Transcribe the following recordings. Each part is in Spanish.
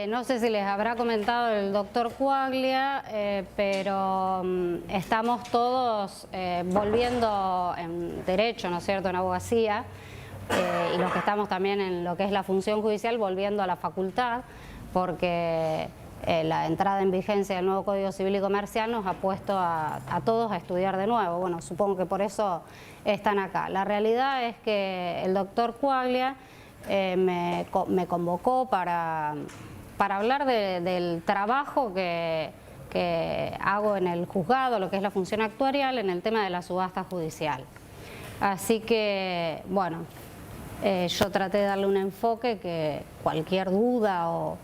No sé si les habrá comentado el doctor Cuaglia, pero estamos todos volviendo en derecho, ¿no es cierto?, en abogacía, y los que estamos también en lo que es la función judicial, volviendo a la facultad, porque la entrada en vigencia del nuevo Código Civil y Comercial nos ha puesto a todos a estudiar de nuevo. Bueno, supongo que por eso están acá. La realidad es que el doctor Cuaglia me convocó para hablar del trabajo que hago en el juzgado, lo que es la función actuarial, en el tema de la subasta judicial. Así que, bueno, yo traté de darle un enfoque que cualquier duda o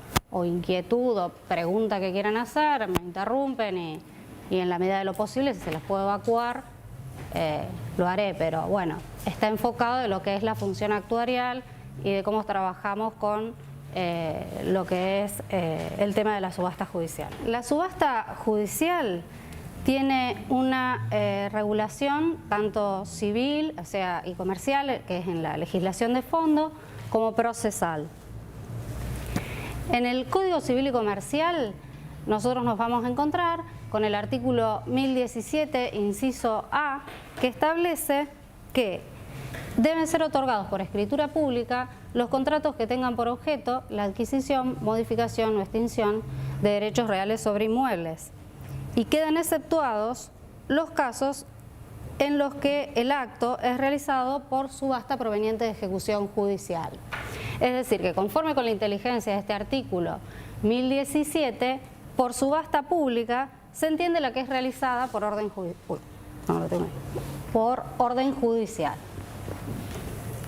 inquietud o pregunta que quieran hacer, me interrumpen y en la medida de lo posible, si se les puede evacuar, lo haré. Pero bueno, está enfocado en lo que es la función actuarial y de cómo trabajamos con lo que es el tema de la subasta judicial. La subasta judicial tiene una regulación tanto civil, o sea, y comercial, que es en la legislación de fondo, como procesal. En el Código Civil y Comercial nosotros nos vamos a encontrar con el artículo 1017, inciso A, que establece que deben ser otorgados por escritura pública los contratos que tengan por objeto la adquisición, modificación o extinción de derechos reales sobre inmuebles, y quedan exceptuados los casos en los que el acto es realizado por subasta proveniente de ejecución judicial. Es decir, que conforme con la inteligencia de este artículo 1017, por subasta pública se entiende la que es realizada por orden judicial.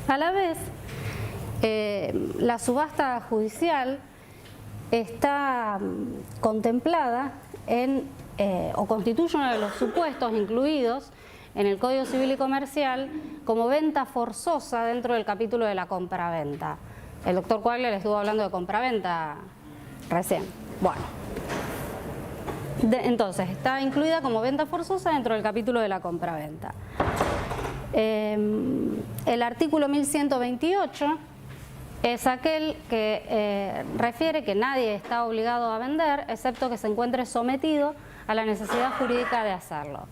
A la vez, la subasta judicial está contemplada o constituye uno de los supuestos incluidos en el Código Civil y Comercial como venta forzosa dentro del capítulo de la compraventa. El doctor Cuaglia le estuvo hablando de compraventa recién. Bueno, entonces está incluida como venta forzosa dentro del capítulo de la compraventa. El artículo 1128 es aquel que refiere que nadie está obligado a vender excepto que se encuentre sometido a la necesidad jurídica de hacerlo.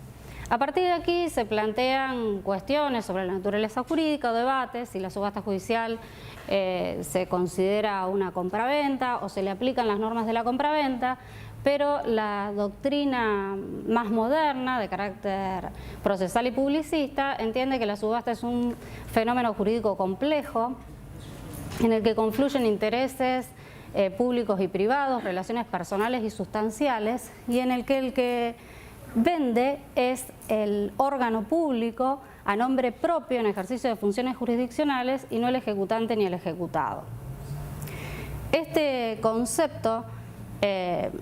A partir de aquí se plantean cuestiones sobre la naturaleza jurídica o debates, si la subasta judicial se considera una compraventa o se le aplican las normas de la compraventa, pero la doctrina más moderna, de carácter procesal y publicista, entiende que la subasta es un fenómeno jurídico complejo en el que confluyen intereses públicos y privados, relaciones personales y sustanciales, y en el que vende es el órgano público a nombre propio en ejercicio de funciones jurisdiccionales y no el ejecutante ni el ejecutado. Este concepto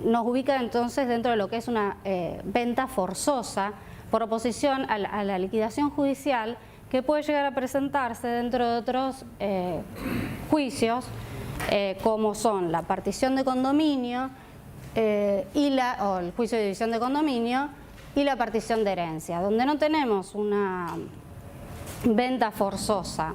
nos ubica entonces dentro de lo que es una venta forzosa por oposición a la liquidación judicial, que puede llegar a presentarse dentro de otros juicios como son la partición de condominio o el juicio de división de condominio y la partición de herencia, donde no tenemos una venta forzosa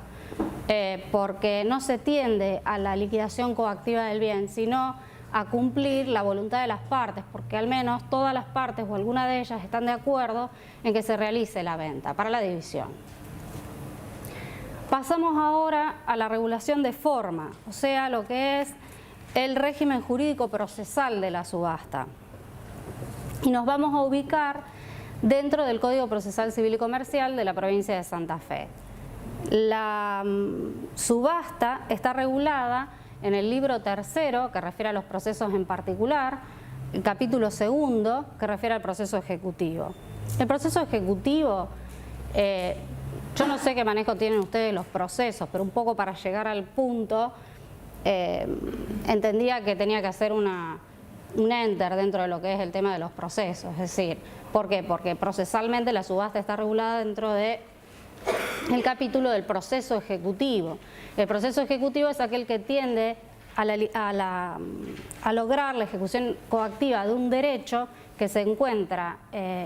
porque no se tiende a la liquidación coactiva del bien, sino a cumplir la voluntad de las partes, porque al menos todas las partes o alguna de ellas están de acuerdo en que se realice la venta para la división. Pasamos ahora a la regulación de forma, o sea, lo que es el régimen jurídico procesal de la subasta. Y nos vamos a ubicar dentro del Código Procesal Civil y Comercial de la provincia de Santa Fe. La subasta está regulada en el libro tercero, que refiere a los procesos en particular, el capítulo segundo, que refiere al proceso ejecutivo. El proceso ejecutivo, yo no sé qué manejo tienen ustedes los procesos, pero un poco para llegar al punto, entendía que tenía que hacer un enter dentro de lo que es el tema de los procesos. Es decir, ¿por qué? Porque procesalmente la subasta está regulada dentro de el capítulo del proceso ejecutivo. El proceso ejecutivo es aquel que tiende a lograr la ejecución coactiva de un derecho que se encuentra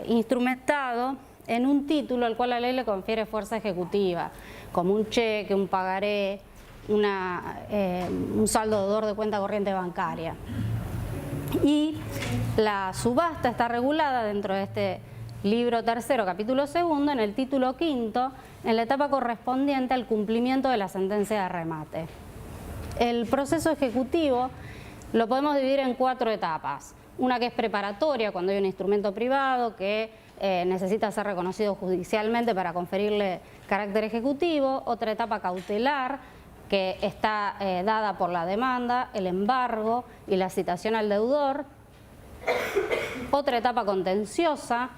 instrumentado en un título al cual la ley le confiere fuerza ejecutiva, como un cheque, un pagaré, un saldo deudor de cuenta corriente bancaria. Y la subasta está regulada dentro de este libro tercero, capítulo segundo, en el título quinto, en la etapa correspondiente al cumplimiento de la sentencia de remate. El proceso ejecutivo lo podemos dividir en 4 etapas. Una que es preparatoria, cuando hay un instrumento privado que necesita ser reconocido judicialmente para conferirle carácter ejecutivo. Otra etapa cautelar, que está dada por la demanda, el embargo y la citación al deudor. Otra etapa contenciosa,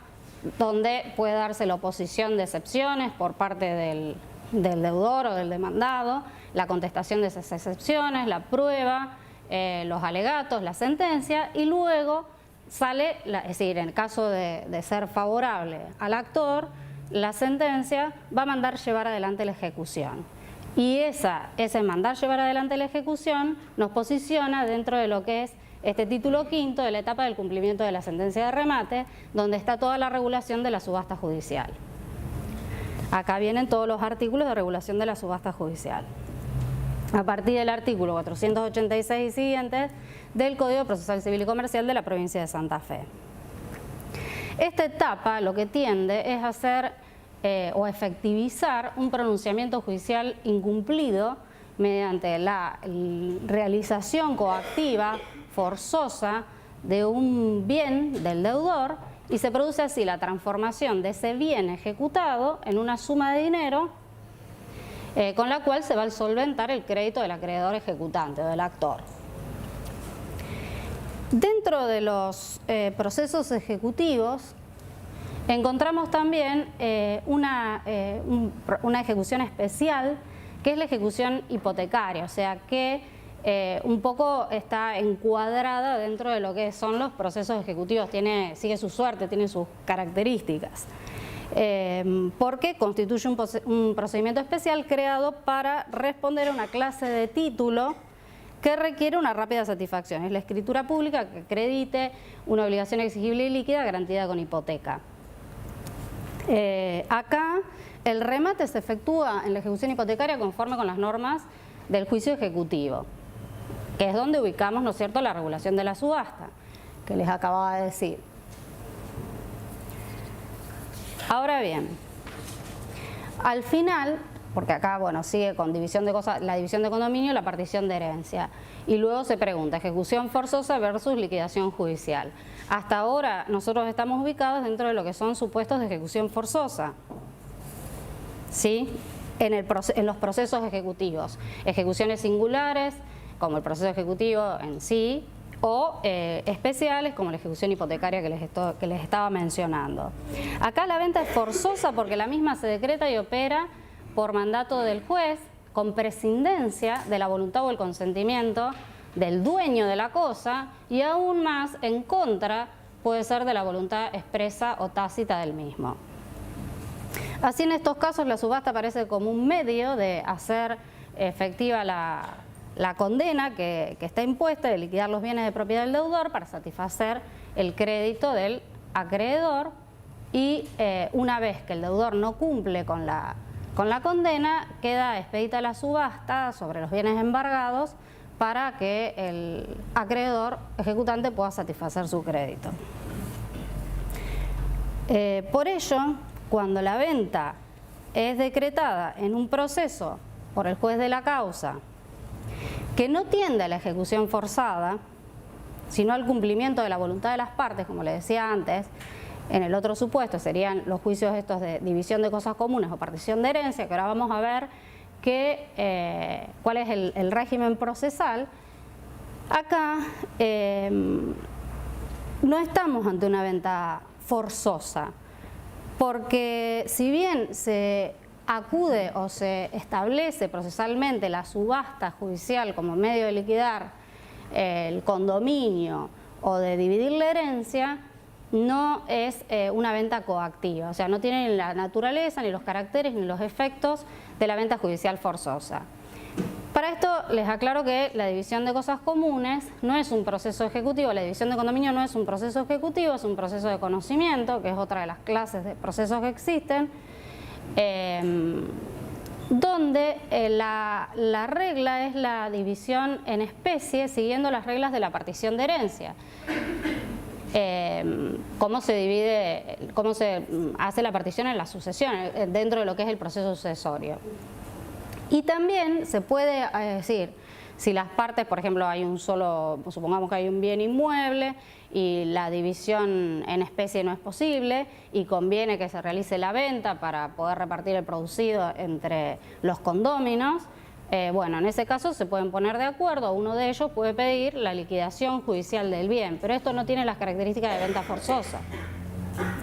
donde puede darse la oposición de excepciones por parte del deudor o del demandado, la contestación de esas excepciones, la prueba, los alegatos, la sentencia, y luego sale, es decir, en el caso de ser favorable al actor, la sentencia va a mandar llevar adelante la ejecución. Y ese mandar llevar adelante la ejecución nos posiciona dentro de lo que es este título quinto de la etapa del cumplimiento de la sentencia de remate, donde está toda la regulación de la subasta judicial. Acá vienen todos los artículos de regulación de la subasta judicial. A partir del artículo 486 y siguientes del Código Procesal Civil y Comercial de la provincia de Santa Fe. Esta etapa lo que tiende es hacer o efectivizar un pronunciamiento judicial incumplido mediante la realización coactiva, forzosa, de un bien del deudor, y se produce así la transformación de ese bien ejecutado en una suma de dinero con la cual se va a solventar el crédito del acreedor ejecutante o del actor. Dentro de los procesos ejecutivos encontramos también una ejecución especial, que es la ejecución hipotecaria, o sea que un poco está encuadrada dentro de lo que son los procesos ejecutivos, sigue su suerte, tiene sus características. Porque constituye un procedimiento especial creado para responder a una clase de título que requiere una rápida satisfacción. Es la escritura pública que acredite una obligación exigible y líquida garantida con hipoteca. Acá el remate se efectúa en la ejecución hipotecaria conforme con las normas del juicio ejecutivo, que es donde ubicamos, ¿no es cierto?, la regulación de la subasta, que les acababa de decir. Ahora bien, al final, porque acá, bueno, sigue con división de cosas, la división de condominio y la partición de herencia, y luego se pregunta ejecución forzosa versus liquidación judicial. Hasta ahora nosotros estamos ubicados dentro de lo que son supuestos de ejecución forzosa, ¿sí?, en los procesos ejecutivos, ejecuciones singulares, como el proceso ejecutivo en sí, o especiales como la ejecución hipotecaria que les estaba mencionando. Acá la venta es forzosa porque la misma se decreta y opera por mandato del juez con prescindencia de la voluntad o el consentimiento del dueño de la cosa, y aún más en contra puede ser de la voluntad expresa o tácita del mismo. Así, en estos casos la subasta aparece como un medio de hacer efectiva la condena que está impuesta, de liquidar los bienes de propiedad del deudor para satisfacer el crédito del acreedor, y una vez que el deudor no cumple con la condena, queda expedita la subasta sobre los bienes embargados para que el acreedor ejecutante pueda satisfacer su crédito. Por ello, cuando la venta es decretada en un proceso por el juez de la causa que no tiende a la ejecución forzada, sino al cumplimiento de la voluntad de las partes, como les decía antes, en el otro supuesto serían los juicios estos de división de cosas comunes o partición de herencia, que ahora vamos a ver cuál es el régimen procesal. Acá no estamos ante una venta forzosa, porque si bien se acude o se establece procesalmente la subasta judicial como medio de liquidar el condominio o de dividir la herencia, no es una venta coactiva, o sea, no tiene ni la naturaleza, ni los caracteres, ni los efectos de la venta judicial forzosa. Para esto les aclaro que la división de cosas comunes no es un proceso ejecutivo, la división de condominio no es un proceso ejecutivo, es un proceso de conocimiento, que es otra de las clases de procesos que existen. donde la regla es la división en especie siguiendo las reglas de la partición de herencia. Cómo se divide, cómo se hace la partición en la sucesión, dentro de lo que es el proceso sucesorio. Y también se puede decir, si las partes, por ejemplo, hay un solo, supongamos que hay un bien inmueble y la división en especie no es posible y conviene que se realice la venta para poder repartir el producido entre los condóminos, bueno, en ese caso se pueden poner de acuerdo, uno de ellos puede pedir la liquidación judicial del bien, pero esto no tiene las características de venta forzosa.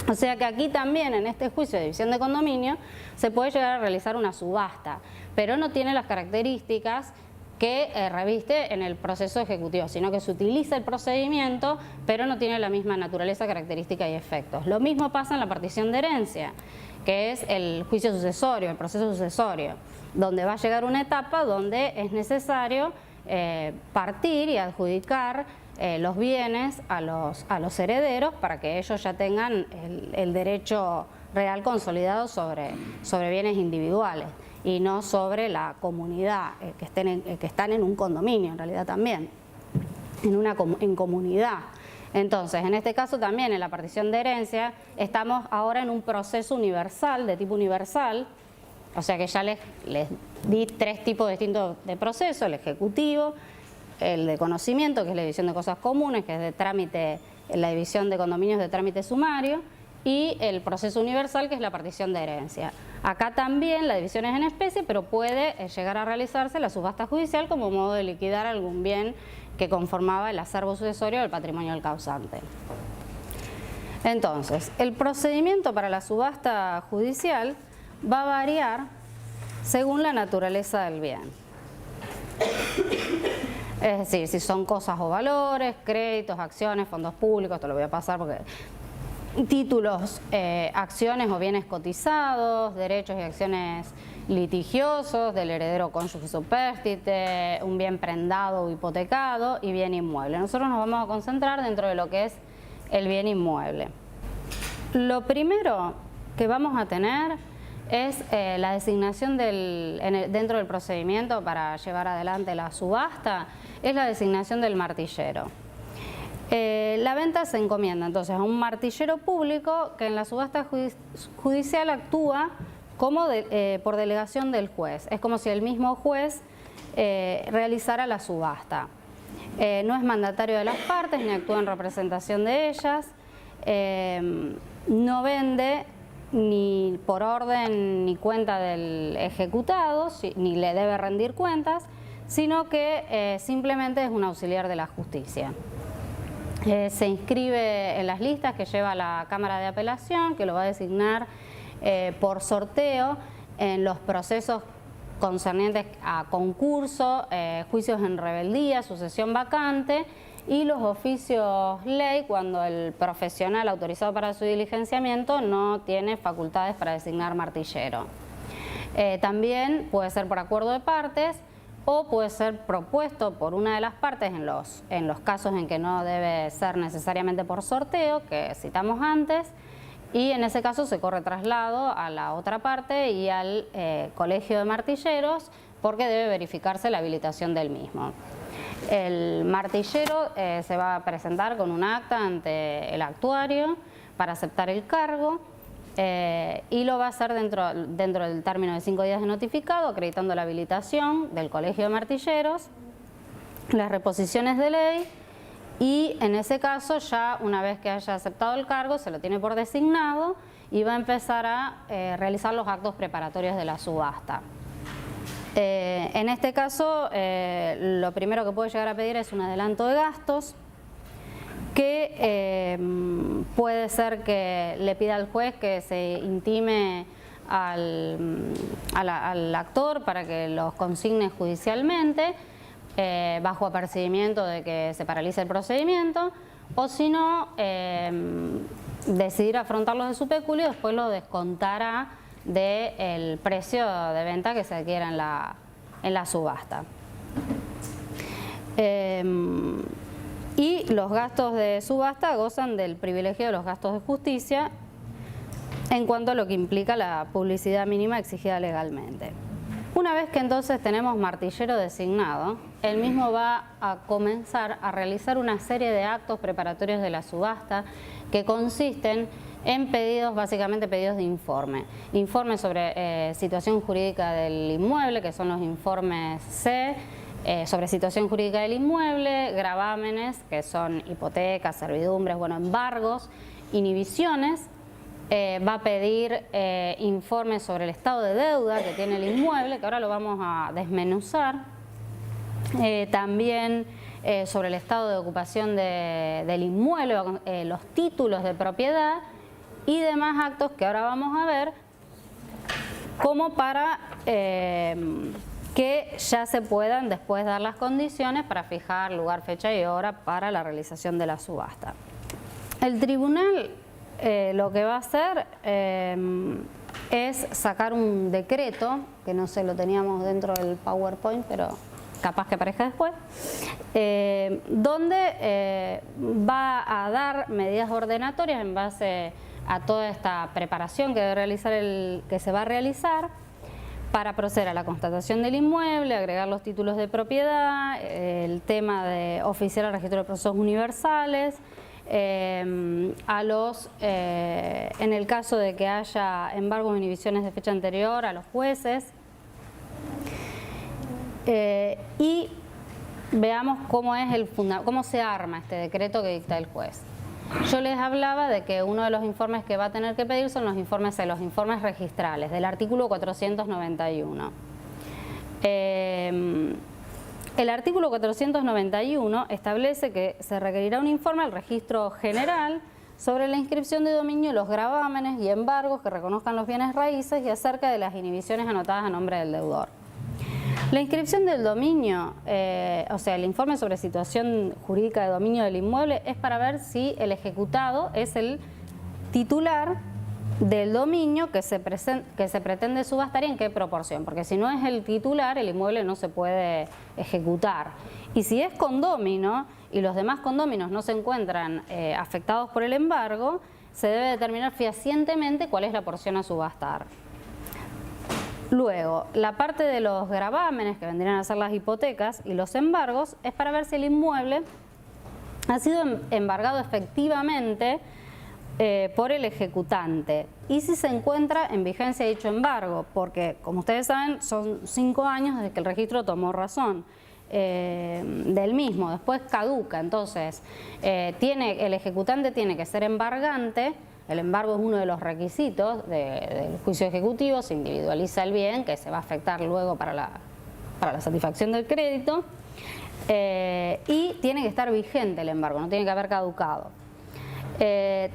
O sea que aquí también en este juicio de división de condominio se puede llegar a realizar una subasta, pero no tiene las características que reviste en el proceso ejecutivo, sino que se utiliza el procedimiento, pero no tiene la misma naturaleza, característica y efectos. Lo mismo pasa en la partición de herencia, que es el juicio sucesorio, el proceso sucesorio, donde va a llegar una etapa donde es necesario partir y adjudicar los bienes a los herederos para que ellos ya tengan el derecho real consolidado sobre bienes individuales y no sobre la comunidad, que están en un condominio en realidad también, en comunidad. Entonces, en este caso también en la partición de herencia estamos ahora en un proceso universal, de tipo universal, o sea que ya les di 3 tipos distintos de proceso: el ejecutivo, el de conocimiento, que es la división de cosas comunes, que es de trámite, la división de condominios de trámite sumario, y el proceso universal, que es la partición de herencia. Acá también la división es en especie, pero puede llegar a realizarse la subasta judicial como modo de liquidar algún bien que conformaba el acervo sucesorio del patrimonio del causante. Entonces, el procedimiento para la subasta judicial va a variar según la naturaleza del bien. Es decir, si son cosas o valores, créditos, acciones, fondos públicos, esto lo voy a pasar porque... títulos, acciones o bienes cotizados, derechos y acciones litigiosos del heredero cónyuge supérstite, un bien prendado o hipotecado y bien inmueble. Nosotros nos vamos a concentrar dentro de lo que es el bien inmueble. Lo primero que vamos a tener es la designación dentro del procedimiento para llevar adelante la subasta, es la designación del martillero. La venta se encomienda entonces a un martillero público que en la subasta judicial actúa como por delegación del juez. Es como si el mismo juez realizara la subasta. No es mandatario de las partes ni actúa en representación de ellas. No vende ni por orden ni cuenta del ejecutado, ni le debe rendir cuentas, sino que simplemente es un auxiliar de la justicia. Se inscribe en las listas que lleva la Cámara de Apelación, que lo va a designar por sorteo en los procesos concernientes a concurso, juicios en rebeldía, sucesión vacante y los oficios ley cuando el profesional autorizado para su diligenciamiento no tiene facultades para designar martillero. También puede ser por acuerdo de partes o puede ser propuesto por una de las partes en los casos en que no debe ser necesariamente por sorteo, que citamos antes, y en ese caso se corre traslado a la otra parte y al colegio de martilleros porque debe verificarse la habilitación del mismo. El martillero se va a presentar con un acta ante el actuario para aceptar el cargo. Y lo va a hacer dentro del término de 5 días de notificado, acreditando la habilitación del Colegio de Martilleros, las reposiciones de ley y en ese caso ya una vez que haya aceptado el cargo se lo tiene por designado y va a empezar a realizar los actos preparatorios de la subasta. En este caso lo primero que puede llegar a pedir es un adelanto de gastos, que puede ser que le pida al juez que se intime al actor para que los consigne judicialmente, bajo apercibimiento de que se paralice el procedimiento, o si no, decidir afrontarlos de su peculio y después lo descontará del precio de venta que se adquiera en la subasta. Y los gastos de subasta gozan del privilegio de los gastos de justicia en cuanto a lo que implica la publicidad mínima exigida legalmente. Una vez que entonces tenemos martillero designado, él mismo va a comenzar a realizar una serie de actos preparatorios de la subasta que consisten en pedidos, básicamente pedidos de informe. Informes sobre situación jurídica del inmueble, que son los informes C, sobre situación jurídica del inmueble, gravámenes, que son hipotecas, servidumbres, bueno, embargos, inhibiciones. Va a pedir informes sobre el estado de deuda que tiene el inmueble, que ahora lo vamos a desmenuzar. También sobre el estado de ocupación del inmueble, los títulos de propiedad y demás actos que ahora vamos a ver, como para que ya se puedan después dar las condiciones para fijar lugar, fecha y hora para la realización de la subasta. El tribunal lo que va a hacer es sacar un decreto, que no sé, lo teníamos dentro del PowerPoint, pero capaz que aparezca después, donde va a dar medidas ordenatorias en base a toda esta preparación que se va a realizar para proceder a la constatación del inmueble, agregar los títulos de propiedad, el tema de oficiar al registro de procesos universales, en el caso de que haya embargos o inhibiciones de fecha anterior, a los jueces. Y veamos cómo se arma este decreto que dicta el juez. Yo les hablaba de que uno de los informes que va a tener que pedir son los informes registrales del artículo 491. El artículo 491 establece que se requerirá un informe al registro general sobre la inscripción de dominio, los gravámenes y embargos que reconozcan los bienes raíces y acerca de las inhibiciones anotadas a nombre del deudor. La inscripción del dominio, o sea, el informe sobre situación jurídica de dominio del inmueble, es para ver si el ejecutado es el titular del dominio que se pretende subastar y en qué proporción, porque si no es el titular, el inmueble no se puede ejecutar. Y si es condómino y los demás condóminos no se encuentran afectados por el embargo, se debe determinar fehacientemente cuál es la porción a subastar. Luego, la parte de los gravámenes, que vendrían a ser las hipotecas, y los embargos, es para ver si el inmueble ha sido embargado efectivamente por el ejecutante y si se encuentra en vigencia dicho embargo, porque como ustedes saben son 5 años desde que el registro tomó razón del mismo, después caduca. Entonces el ejecutante tiene que ser embargante. El embargo es uno de los requisitos del juicio ejecutivo, se individualiza el bien que se va a afectar luego para la satisfacción del crédito, y tiene que estar vigente el embargo, no tiene que haber caducado.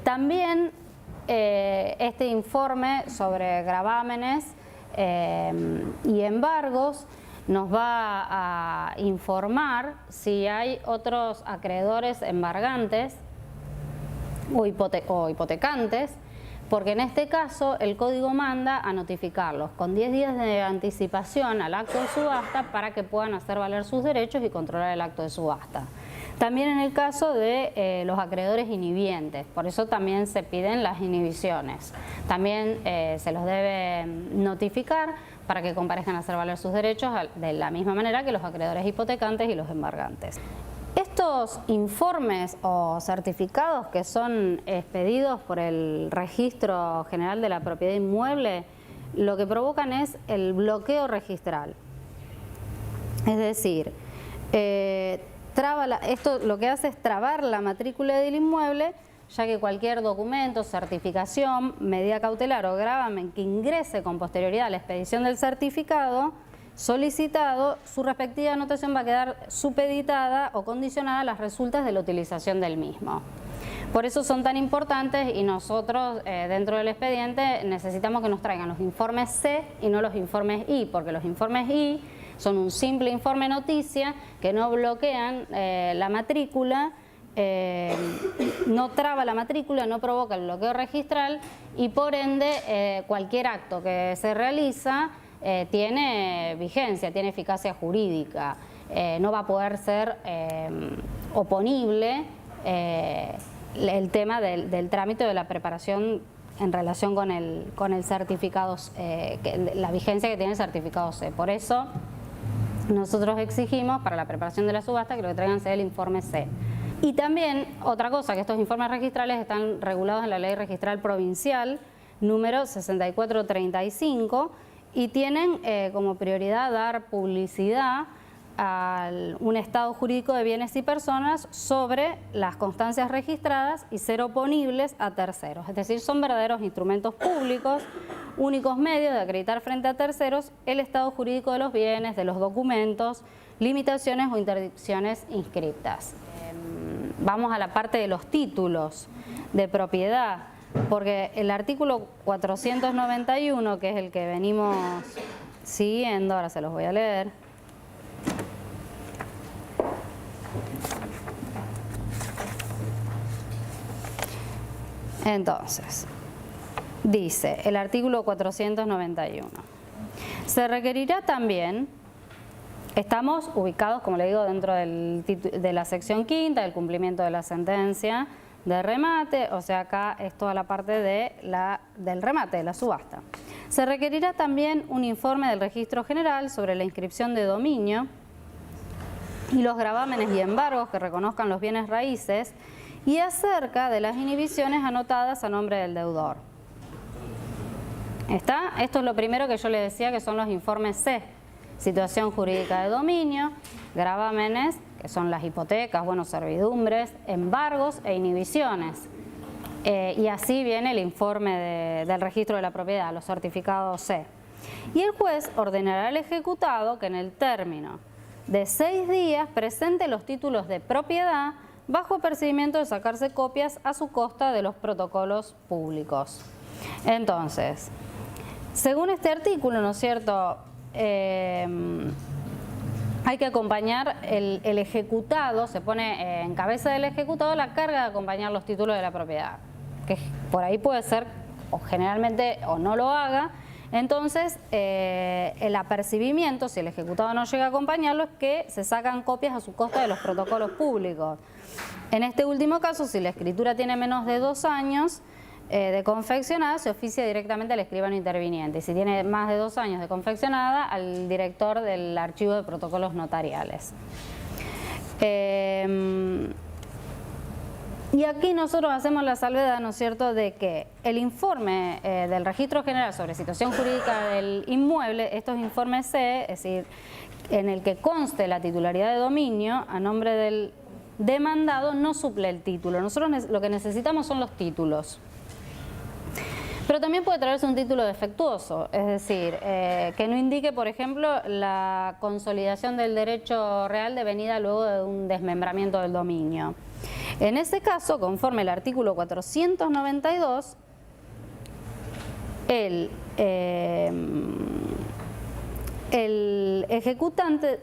También este informe sobre gravámenes y embargos nos va a informar si hay otros acreedores embargantes o hipotecantes, porque en este caso el código manda a notificarlos con 10 días de anticipación al acto de subasta para que puedan hacer valer sus derechos y controlar el acto de subasta. También en el caso de los acreedores inhibientes, por eso también se piden las inhibiciones. También se los debe notificar para que comparezcan a hacer valer sus derechos de la misma manera que los acreedores hipotecantes y los embargantes. Estos informes o certificados que son expedidos por el Registro General de la Propiedad Inmueble, lo que provocan es el bloqueo registral. Es decir, esto lo que hace es trabar la matrícula del inmueble, ya que cualquier documento, certificación, medida cautelar o gravamen que ingrese con posterioridad a la expedición del certificado solicitado, su respectiva anotación va a quedar supeditada o condicionada a las resultas de la utilización del mismo. Por eso son tan importantes y nosotros dentro del expediente necesitamos que nos traigan los informes C y no los informes I, porque los informes I son un simple informe noticia que no bloquean la matrícula, no traba la matrícula, no provoca el bloqueo registral y por ende cualquier acto que se realiza tiene vigencia, tiene eficacia jurídica, no va a poder ser oponible el tema del trámite de la preparación en relación con el certificado, la vigencia que tiene el certificado C. Por eso nosotros exigimos para la preparación de la subasta que lo que traigan sea el informe C. Y también otra cosa, que estos informes registrales están regulados en la Ley Registral Provincial número 6435 y tienen como prioridad dar publicidad a un estado jurídico de bienes y personas sobre las constancias registradas y ser oponibles a terceros. Es decir, son verdaderos instrumentos públicos, únicos medios de acreditar frente a terceros el estado jurídico de los bienes, de los documentos, limitaciones o interdicciones inscriptas. Vamos a la parte de los títulos de propiedad, porque el artículo 491, que es el que venimos siguiendo, ahora se los voy a leer. Entonces, dice el artículo 491, se requerirá también, estamos ubicados, como le digo, dentro de la sección quinta, del cumplimiento de la sentencia de remate, o sea, acá es toda la parte del remate, de la subasta. Se requerirá también un informe del Registro General sobre la inscripción de dominio y los gravámenes y embargos que reconozcan los bienes raíces y acerca de las inhibiciones anotadas a nombre del deudor. ¿Está? Esto es lo primero que yo le decía, que son los informes C. Situación jurídica de dominio, gravámenes, que son las hipotecas, servidumbres, embargos e inhibiciones. Y así viene el informe del registro de la propiedad, los certificados C. Y el juez ordenará al ejecutado que en el término de 6 días presente los títulos de propiedad bajo apercibimiento de sacarse copias a su costa de los protocolos públicos. Entonces, según este artículo, ¿no es cierto?, hay que acompañar el ejecutado, se pone en cabeza del ejecutado la carga de acompañar los títulos de la propiedad, que por ahí puede ser, o generalmente, o no lo haga. Entonces, el apercibimiento, si el ejecutado no llega a acompañarlo, es que se sacan copias a su costa de los protocolos públicos. En este último caso, si la escritura tiene menos de 2 años de confeccionada, se oficia directamente al escribano interviniente. Y si tiene más de 2 años de confeccionada, al director del archivo de protocolos notariales. Y aquí nosotros hacemos la salvedad, ¿no es cierto?, de que el informe del Registro General sobre situación jurídica del inmueble, estos informes C, es decir, en el que conste la titularidad de dominio a nombre del demandado, no suple el título. Nosotros lo que necesitamos son los títulos. Pero también puede traerse un título defectuoso, es decir, que no indique, por ejemplo, la consolidación del derecho real devenida luego de un desmembramiento del dominio. En ese caso, conforme el artículo 492, el ejecutante,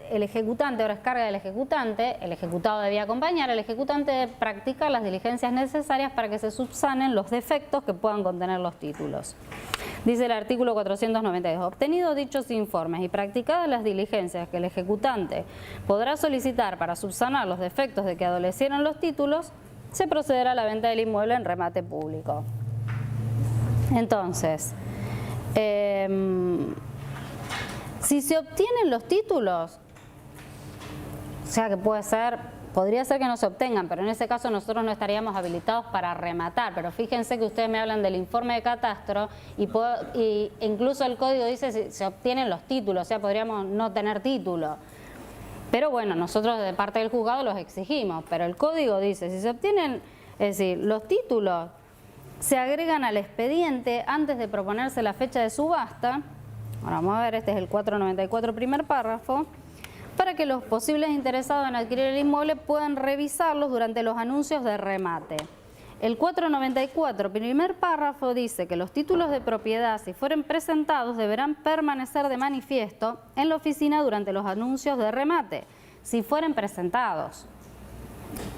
ahora es carga del ejecutante, el ejecutado debía acompañar, el ejecutante debe practicar las diligencias necesarias para que se subsanen los defectos que puedan contener los títulos. Dice el artículo 492, obtenidos dichos informes y practicadas las diligencias que el ejecutante podrá solicitar para subsanar los defectos de que adolecieron los títulos, se procederá a la venta del inmueble en remate público. Entonces, si se obtienen los títulos, o sea que podría ser que no se obtengan, pero en ese caso nosotros no estaríamos habilitados para rematar. Pero fíjense que ustedes me hablan del informe de catastro y incluso el código dice si se obtienen los títulos, o sea, podríamos no tener título. Pero bueno, nosotros de parte del juzgado los exigimos, pero el código dice si se obtienen, es decir, los títulos se agregan al expediente antes de proponerse la fecha de subasta. Ahora vamos a ver, este es el 494, primer párrafo, para que los posibles interesados en adquirir el inmueble puedan revisarlos durante los anuncios de remate. El 494, primer párrafo, dice que los títulos de propiedad, si fueren presentados, deberán permanecer de manifiesto en la oficina durante los anuncios de remate, si fueren presentados.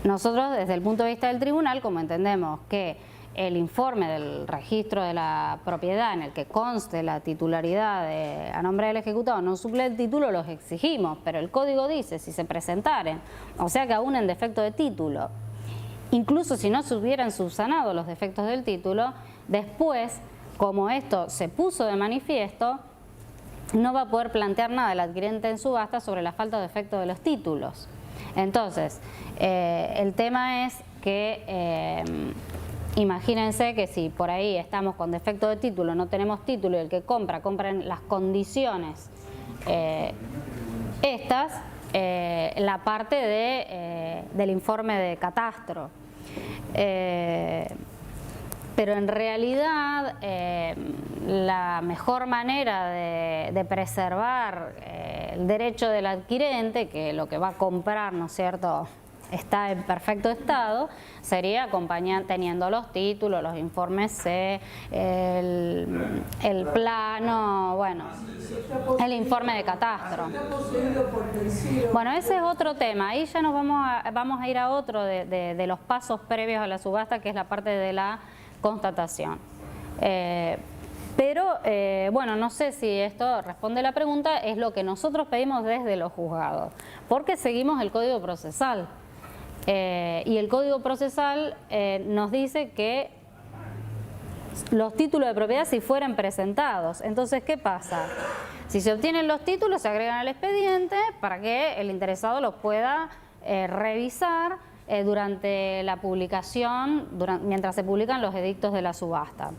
Nosotros, desde el punto de vista del tribunal, como entendemos que el informe del registro de la propiedad en el que conste la titularidad a nombre del ejecutado no suple el título, los exigimos, pero el código dice si se presentaren, o sea que aún en defecto de título, incluso si no se hubieran subsanado los defectos del título, Después, como esto se puso de manifiesto, no va a poder plantear nada el adquirente en subasta sobre la falta de efecto de los títulos. Entonces, el tema es que imagínense que si por ahí estamos con defecto de título, no tenemos título y el que compra en las condiciones la parte del informe de catastro. Pero en realidad la mejor manera de preservar el derecho del adquirente, que lo que va a comprar, ¿no es cierto?, está en perfecto estado, sería teniendo los títulos, los informes C, el plano, bueno, el informe de catastro. Bueno, ese es otro tema. Ahí ya nos vamos a ir a otro de los pasos previos a la subasta, que es la parte de la constatación. Pero, bueno, no sé si esto responde a la pregunta, es lo que nosotros pedimos desde los juzgados, porque seguimos el Código Procesal. Y el Código Procesal nos dice que los títulos de propiedad si fueran presentados. Entonces, ¿qué pasa? Si se obtienen los títulos, se agregan al expediente para que el interesado los pueda revisar durante la publicación, mientras se publican los edictos de la subasta.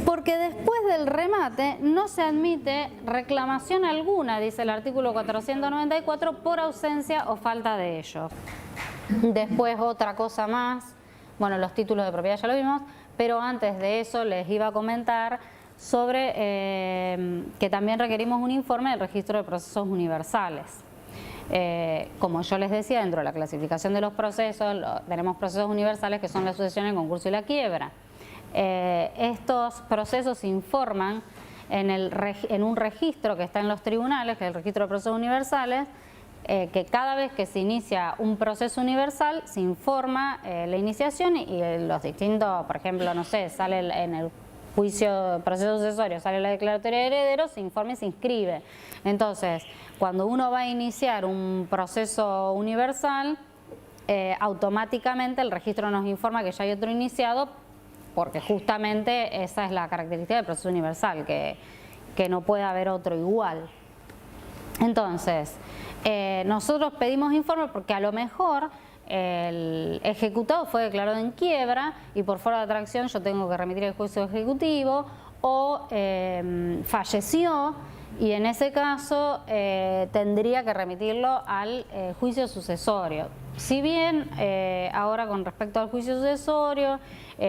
Porque después del remate no se admite reclamación alguna, dice el artículo 494, por ausencia o falta de ello. Después otra cosa más, bueno, los títulos de propiedad ya lo vimos, pero antes de eso les iba a comentar sobre que también requerimos un informe del registro de procesos universales. Como yo les decía, dentro de la clasificación de los procesos, tenemos procesos universales que son la sucesión, el concurso y la quiebra. Estos procesos se informan en un registro que está en los tribunales, que es el registro de procesos universales, que cada vez que se inicia un proceso universal se informa la iniciación y los distintos, por ejemplo, no sé, sale en el juicio, proceso sucesorio, sale la declaratoria de herederos, se informa y se inscribe. Entonces, cuando uno va a iniciar un proceso universal, automáticamente el registro nos informa que ya hay otro iniciado, porque justamente esa es la característica del proceso universal, que no puede haber otro igual. Entonces, nosotros pedimos informe porque a lo mejor el ejecutado fue declarado en quiebra y por fuera de atracción yo tengo que remitir el juicio ejecutivo, o falleció y en ese caso tendría que remitirlo al juicio sucesorio. Si bien ahora con respecto al juicio sucesorio,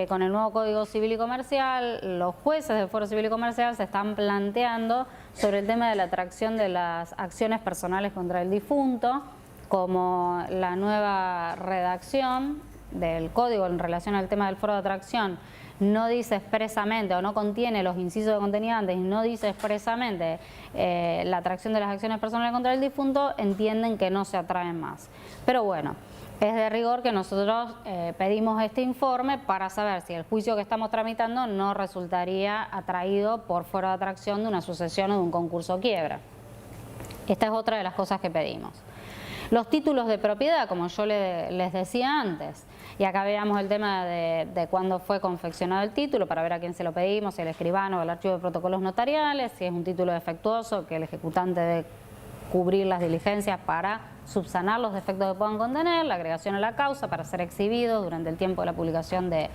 con el nuevo Código Civil y Comercial, los jueces del Foro Civil y Comercial se están planteando sobre el tema de la atracción de las acciones personales contra el difunto, como la nueva redacción del Código en relación al tema del foro de atracción no dice expresamente o no contiene los incisos que contenía antes y no dice expresamente la atracción de las acciones personales contra el difunto, entienden que no se atraen más. Pero bueno, es de rigor que nosotros pedimos este informe para saber si el juicio que estamos tramitando no resultaría atraído por fuero de atracción de una sucesión o de un concurso o quiebra. Esta es otra de las cosas que pedimos. Los títulos de propiedad, como yo les decía antes, y acá veamos el tema de cuándo fue confeccionado el título para ver a quién se lo pedimos, si el escribano o el archivo de protocolos notariales, si es un título defectuoso que el ejecutante debe cubrir las diligencias para subsanar los defectos que puedan contener, la agregación a la causa para ser exhibidos durante el tiempo de la publicación de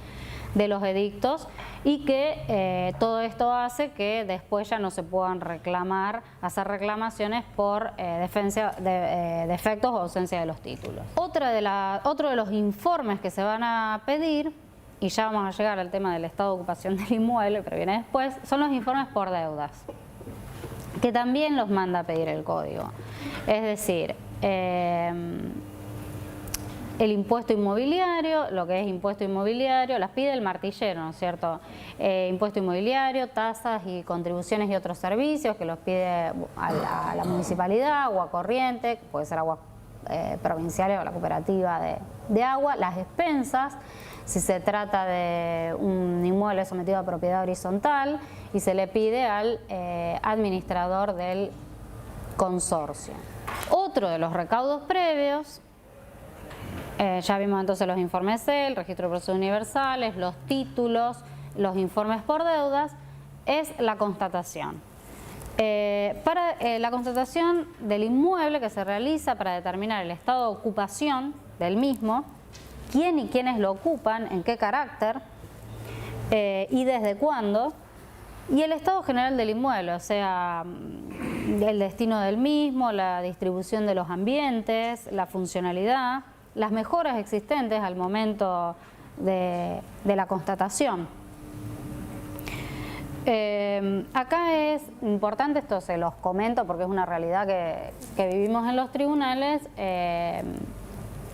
los edictos, y que todo esto hace que después ya no se puedan hacer reclamaciones por defectos o ausencia de los títulos. Otro de los informes que se van a pedir, y ya vamos a llegar al tema del estado de ocupación del inmueble, pero viene después, son los informes por deudas, que también los manda a pedir el Código. Es decir, el impuesto inmobiliario, lo que es impuesto inmobiliario, las pide el martillero, ¿no es cierto? Impuesto inmobiliario, tasas y contribuciones y otros servicios que los pide a la municipalidad, agua corriente, que puede ser agua provincial o la cooperativa de agua, las expensas, si se trata de un inmueble sometido a propiedad horizontal, y se le pide al administrador del consorcio. Otro de los recaudos previos Ya vimos entonces los informes CEL, registro de precios universales, los títulos, los informes por deudas, es la constatación. Para la constatación del inmueble que se realiza para determinar el estado de ocupación del mismo, quién y quiénes lo ocupan, en qué carácter y desde cuándo, y el estado general del inmueble, o sea, el destino del mismo, la distribución de los ambientes, la funcionalidad, las mejoras existentes al momento de la constatación. Acá es importante, esto se los comento porque es una realidad que vivimos en los tribunales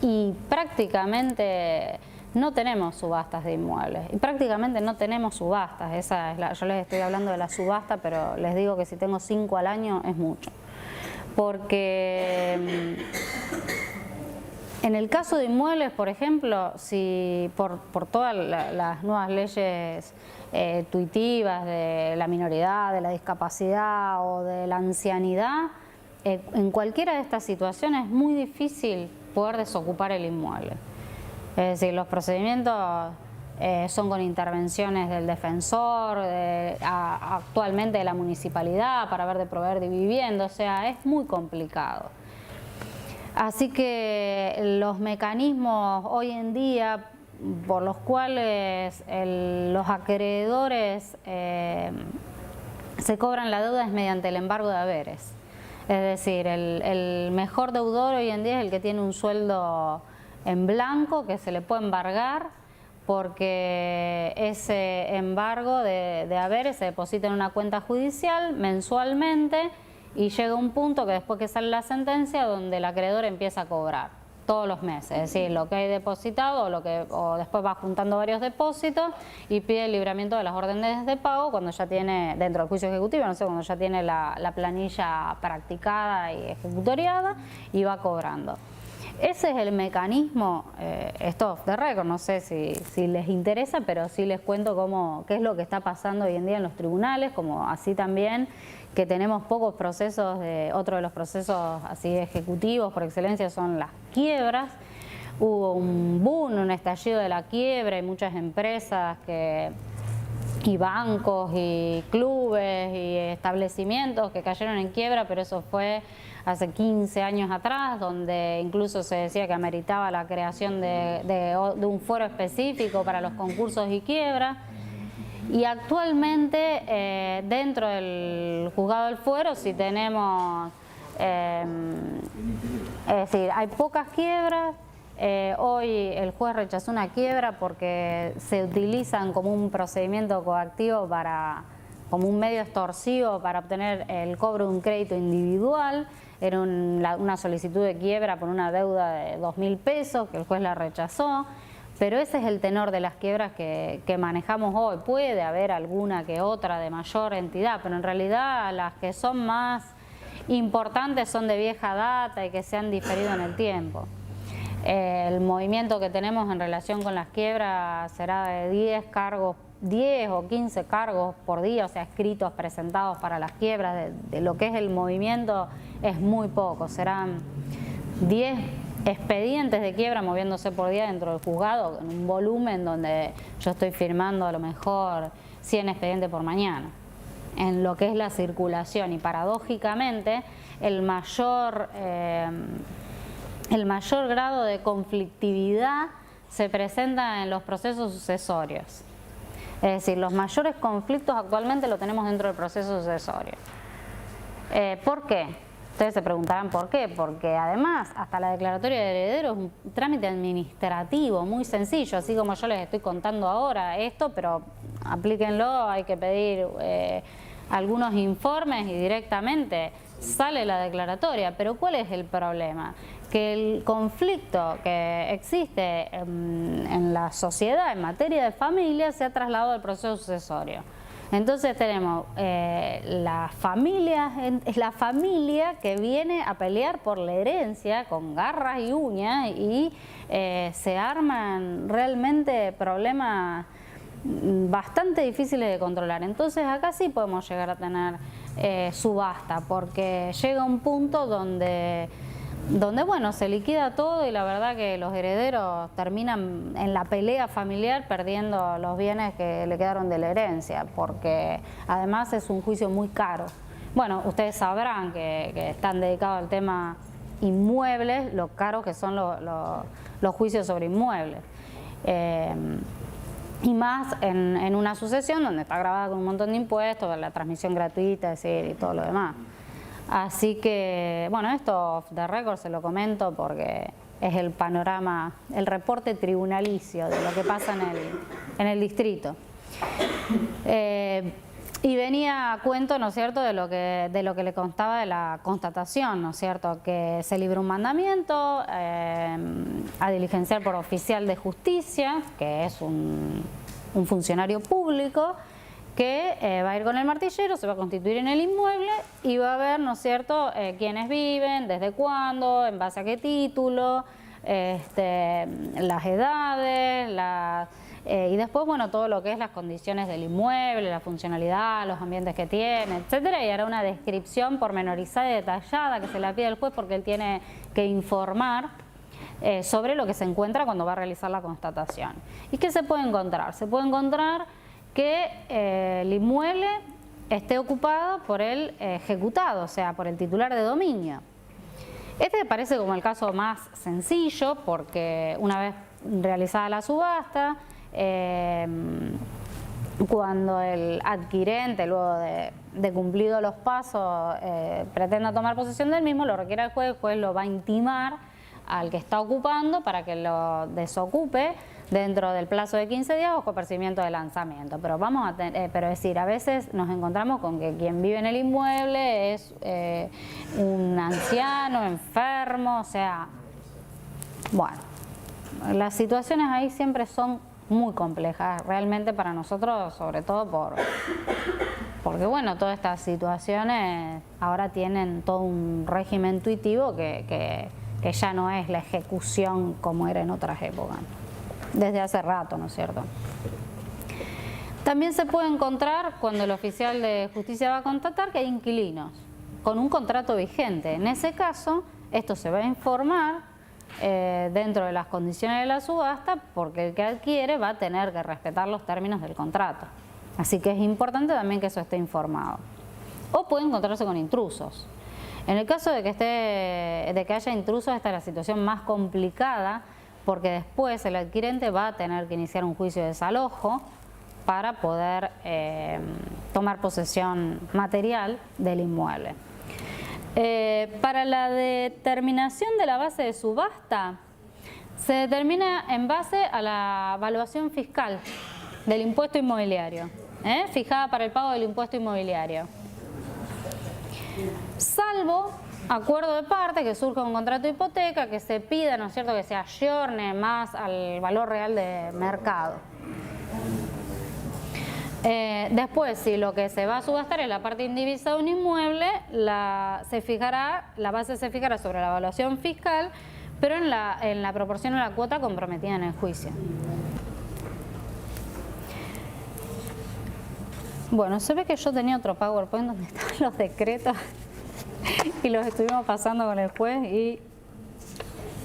y prácticamente no tenemos subastas de inmuebles y prácticamente no tenemos subastas. Esa es yo les estoy hablando de la subasta, pero les digo que si tengo 5 al año es mucho. Porque en el caso de inmuebles, por ejemplo, si por todas las nuevas leyes tuitivas de la minoridad, de la discapacidad o de la ancianidad, en cualquiera de estas situaciones es muy difícil poder desocupar el inmueble. Es decir, los procedimientos son con intervenciones del defensor, actualmente de la municipalidad para ver de proveer de vivienda, o sea, es muy complicado. Así que los mecanismos hoy en día por los cuales los acreedores se cobran la deuda es mediante el embargo de haberes. Es decir, el mejor deudor hoy en día es el que tiene un sueldo en blanco que se le puede embargar, porque ese embargo de haberes se deposita en una cuenta judicial mensualmente y llega un punto que después que sale la sentencia donde el acreedor empieza a cobrar todos los meses, es decir, lo que hay depositado o después va juntando varios depósitos y pide el libramiento de las órdenes de pago cuando ya tiene, dentro del juicio ejecutivo, no sé, cuando ya tiene la planilla practicada y ejecutoriada y va cobrando. Ese es el mecanismo, esto off the record, no sé si les interesa, pero sí les cuento qué es lo que está pasando hoy en día en los tribunales, como así también que tenemos pocos procesos, otro de los procesos así ejecutivos por excelencia son las quiebras. Hubo un boom, un estallido de la quiebra y muchas empresas y bancos y clubes y establecimientos que cayeron en quiebra, pero eso fue hace 15 años atrás, donde incluso se decía que ameritaba la creación de un foro específico para los concursos y quiebras. Y actualmente dentro del juzgado del fuero sí tenemos, es decir, hay pocas quiebras. Hoy el juez rechazó una quiebra porque se utilizan como un procedimiento coactivo como un medio extorsivo para obtener el cobro de un crédito individual. Era una solicitud de quiebra por una deuda de 2.000 pesos que el juez la rechazó. Pero ese es el tenor de las quiebras que manejamos hoy. Puede haber alguna que otra de mayor entidad, pero en realidad las que son más importantes son de vieja data y que se han diferido en el tiempo. El movimiento que tenemos en relación con las quiebras será de 10 o 15 cargos por día, o sea, escritos presentados para las quiebras. De lo que es el movimiento es muy poco, serán 10 expedientes de quiebra moviéndose por día dentro del juzgado, en un volumen donde yo estoy firmando a lo mejor 100 expedientes por mañana, en lo que es la circulación. Y paradójicamente el mayor grado de conflictividad se presenta en los procesos sucesorios. Es decir, los mayores conflictos actualmente lo tenemos dentro del proceso sucesorio. ¿Por qué? Ustedes se preguntarán por qué, porque además hasta la declaratoria de heredero es un trámite administrativo muy sencillo, así como yo les estoy contando ahora esto, pero aplíquenlo, hay que pedir algunos informes y directamente sale la declaratoria. Pero ¿cuál es el problema? Que el conflicto que existe en la sociedad en materia de familia se ha trasladado al proceso sucesorio. Entonces tenemos la familia que viene a pelear por la herencia con garras y uñas y se arman realmente problemas bastante difíciles de controlar. Entonces acá sí podemos llegar a tener subasta, porque llega un punto donde donde bueno, se liquida todo y la verdad que los herederos terminan en la pelea familiar perdiendo los bienes que le quedaron de la herencia, porque además es un juicio muy caro. Bueno, ustedes sabrán que están dedicados al tema inmuebles, lo caros que son los juicios sobre inmuebles. Y más en una sucesión donde está grabada con un montón de impuestos, la transmisión gratuita, es decir, y todo lo demás. Así que, bueno, esto off the record se lo comento porque es el panorama, el reporte tribunalicio de lo que pasa en el distrito. Y venía a cuento, ¿no es cierto?, de lo que le constaba de la constatación, ¿no es cierto?, que se libró un mandamiento a diligenciar por oficial de justicia, que es un funcionario público, que va a ir con el martillero, se va a constituir en el inmueble y va a ver, ¿no es cierto?, quiénes viven, desde cuándo, en base a qué título, las edades, y después, bueno, todo lo que es las condiciones del inmueble, la funcionalidad, los ambientes que tiene, etcétera, y hará una descripción pormenorizada y detallada que se la pide al juez porque él tiene que informar sobre lo que se encuentra cuando va a realizar la constatación. ¿Y qué se puede encontrar? Se puede encontrar que el inmueble esté ocupado por el ejecutado, o sea, por el titular de dominio. Este parece como el caso más sencillo porque una vez realizada la subasta, cuando el adquirente, luego de cumplidos los pasos, pretenda tomar posesión del mismo, lo requiere el juez lo va a intimar al que está ocupando para que lo desocupe dentro del plazo de 15 días o coapercimiento de lanzamiento. Pero vamos a pero es decir, a veces nos encontramos con que quien vive en el inmueble es un anciano, enfermo, o sea, bueno, las situaciones ahí siempre son muy complejas, realmente para nosotros, sobre todo porque bueno, todas estas situaciones ahora tienen todo un régimen intuitivo que ya no es la ejecución como era en otras épocas, desde hace rato, ¿no es cierto? También se puede encontrar cuando el oficial de justicia va a constatar que hay inquilinos con un contrato vigente. En ese caso, esto se va a informar dentro de las condiciones de la subasta porque el que adquiere va a tener que respetar los términos del contrato. Así que es importante también que eso esté informado. O puede encontrarse con intrusos. En el caso de que haya intrusos, esta es la situación más complicada porque después el adquirente va a tener que iniciar un juicio de desalojo para poder tomar posesión material del inmueble. Para la determinación de la base de subasta, se determina en base a la evaluación fiscal del impuesto inmobiliario, fijada para el pago del impuesto inmobiliario. Salvo acuerdo de parte, que surja un contrato de hipoteca, que se pida, ¿no es cierto?, que se ayorne más al valor real de mercado. Después, si lo que se va a subastar es la parte indivisa de un inmueble, la base se fijará sobre la evaluación fiscal, pero en la proporción o la cuota comprometida en el juicio. Bueno, se ve que yo tenía otro PowerPoint donde estaban los decretos y los estuvimos pasando con el juez y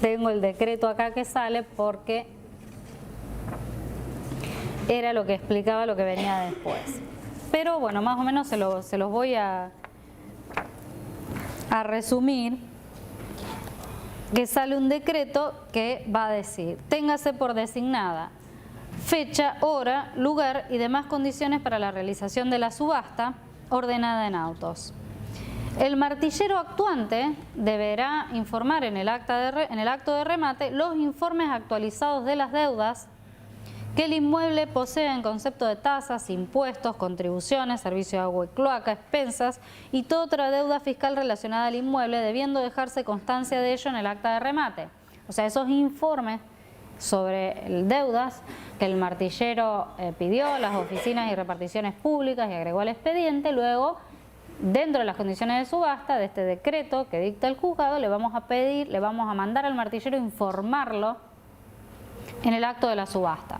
tengo el decreto acá que sale porque era lo que explicaba lo que venía después. Pero bueno, más o menos se los voy a resumir, que sale un decreto que va a decir: téngase por designada fecha, hora, lugar y demás condiciones para la realización de la subasta ordenada en autos. El martillero actuante deberá informar en el acto de remate los informes actualizados de las deudas que el inmueble posee en concepto de tasas, impuestos, contribuciones, servicio de agua y cloaca, expensas y toda otra deuda fiscal relacionada al inmueble, debiendo dejarse constancia de ello en el acta de remate. O sea, esos informes sobre deudas que el martillero pidió a las oficinas y reparticiones públicas y agregó al expediente, luego, dentro de las condiciones de subasta, de este decreto que dicta el juzgado, le vamos a mandar al martillero informarlo en el acto de la subasta.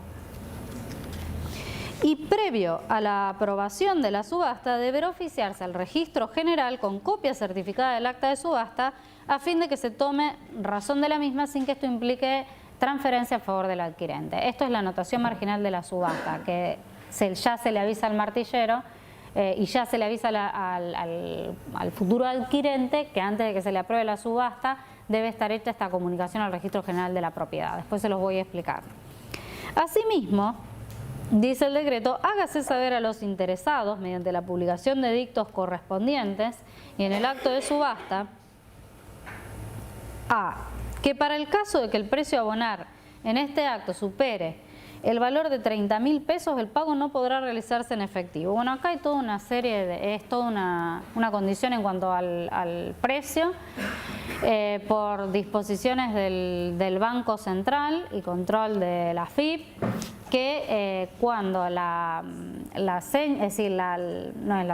Y previo a la aprobación de la subasta deberá oficiarse al registro general con copia certificada del acta de subasta a fin de que se tome razón de la misma sin que esto implique transferencia a favor del adquirente. Esto es la anotación marginal de la subasta, que ya se le avisa al martillero y ya se le avisa al futuro adquirente que antes de que se le apruebe la subasta debe estar hecha esta comunicación al registro general de la propiedad. Después se los voy a explicar. Asimismo, dice el decreto, hágase saber a los interesados mediante la publicación de edictos correspondientes y en el acto de subasta que para el caso de que el precio a abonar en este acto supere el valor de 30.000 pesos, el pago no podrá realizarse en efectivo. Bueno, acá hay toda una serie, es toda una condición en cuanto al precio por disposiciones del Banco Central y control de la AFIP, que cuando no es la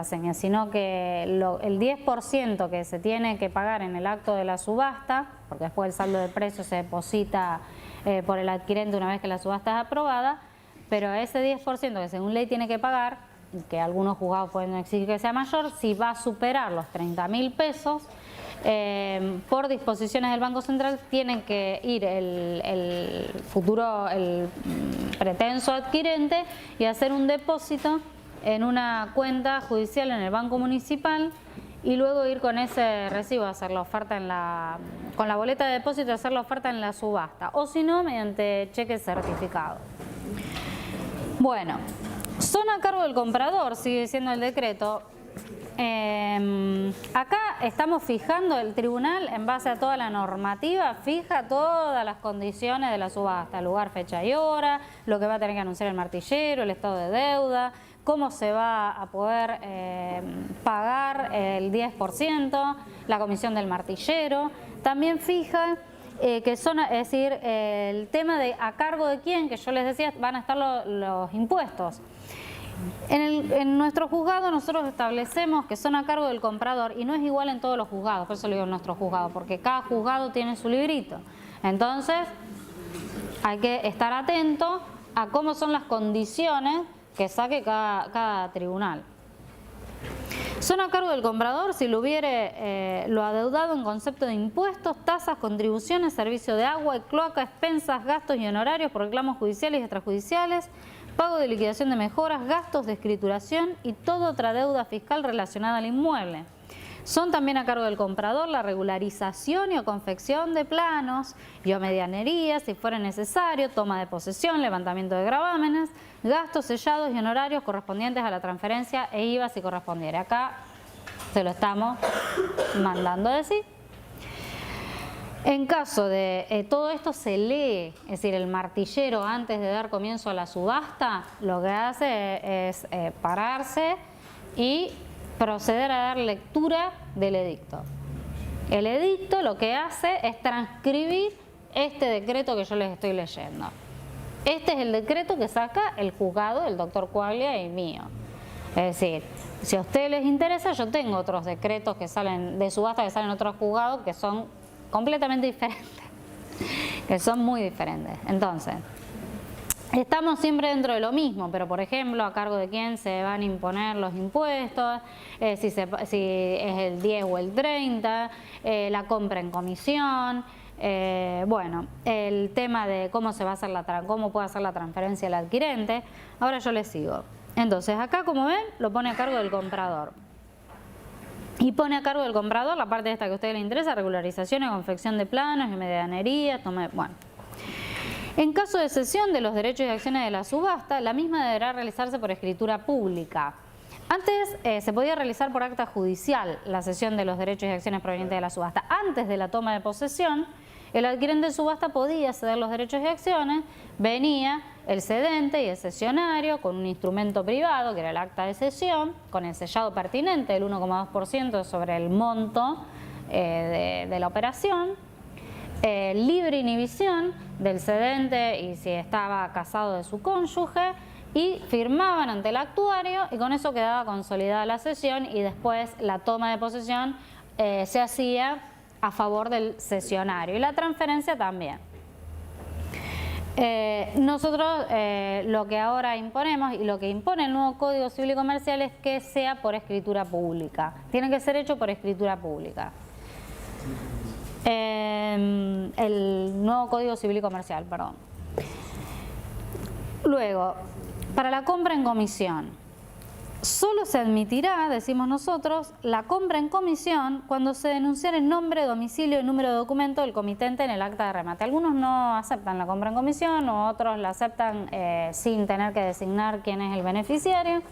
seña, sino que el 10% que se tiene que pagar en el acto de la subasta, porque después el saldo de precio se deposita por el adquirente una vez que la subasta es aprobada, pero ese 10% que según ley tiene que pagar, que algunos juzgados pueden exigir que sea mayor, si va a superar los 30.000 pesos, por disposiciones del Banco Central tienen que ir el pretenso adquirente y hacer un depósito en una cuenta judicial en el Banco Municipal y luego ir con ese recibo a hacer la oferta con la boleta de depósito, hacer la oferta en la subasta, o si no, mediante cheque certificado. Bueno, son a cargo del comprador, sigue diciendo el decreto. Acá estamos fijando, el tribunal en base a toda la normativa fija todas las condiciones de la subasta, lugar, fecha y hora, lo que va a tener que anunciar el martillero, el estado de deuda, cómo se va a poder pagar el 10%, la comisión del martillero. También fija que son, es decir, el tema de a cargo de quién, que yo les decía, van a estar los impuestos. En nuestro juzgado nosotros establecemos que son a cargo del comprador y no es igual en todos los juzgados, por eso lo digo en nuestro juzgado, porque cada juzgado tiene su librito. Entonces hay que estar atento a cómo son las condiciones que saque cada tribunal. Son a cargo del comprador si lo hubiere lo adeudado en concepto de impuestos, tasas, contribuciones, servicio de agua y cloaca, expensas, gastos y honorarios por reclamos judiciales y extrajudiciales, pago de liquidación de mejoras, gastos de escrituración y toda otra deuda fiscal relacionada al inmueble. Son también a cargo del comprador la regularización y o confección de planos y o medianería, si fuera necesario, toma de posesión, levantamiento de gravámenes, gastos sellados y honorarios correspondientes a la transferencia e IVA si correspondiera. Acá se lo estamos mandando a decir. En caso de todo esto se lee, es decir, el martillero antes de dar comienzo a la subasta, lo que hace es pararse y proceder a dar lectura del edicto. El edicto lo que hace es transcribir este decreto que yo les estoy leyendo. Este es el decreto que saca el juzgado del doctor Coaglia y mío. Es decir, si a ustedes les interesa, yo tengo otros decretos que salen de subasta que salen en otros juzgados que son completamente diferentes, que son muy diferentes. Entonces, estamos siempre dentro de lo mismo, pero por ejemplo, a cargo de quién se van a imponer los impuestos, si es el 10 o el 30, la compra en comisión, bueno, el tema de cómo se va a hacer cómo puede hacer la transferencia al adquirente. Ahora yo les sigo. Entonces, acá como ven, lo pone a cargo del comprador. Y pone a cargo del comprador la parte esta que a ustedes les interesa, regularización y confección de planos y medianería, bueno. En caso de cesión de los derechos y acciones de la subasta, la misma deberá realizarse por escritura pública. Antes se podía realizar por acta judicial la cesión de los derechos y acciones provenientes de la subasta. Antes de la toma de posesión, el adquirente de subasta podía ceder los derechos y acciones, venía el cedente y el cesionario con un instrumento privado, que era el acta de cesión, con el sellado pertinente del 1,2% sobre el monto de la operación, libre inhibición del cedente y si estaba casado de su cónyuge, y firmaban ante el actuario y con eso quedaba consolidada la cesión y después la toma de posesión se hacía a favor del cesionario y la transferencia también. Nosotros lo que ahora imponemos y lo que impone el nuevo Código Civil y Comercial es que sea por escritura pública. Tiene que ser hecho por escritura pública. El nuevo Código Civil y Comercial, perdón. Luego, para la compra en comisión. Solo se admitirá, decimos nosotros, la compra en comisión cuando se denunciare el nombre, domicilio y número de documento del comitente en el acta de remate. Algunos no aceptan la compra en comisión, o otros la aceptan sin tener que designar quién es el beneficiario.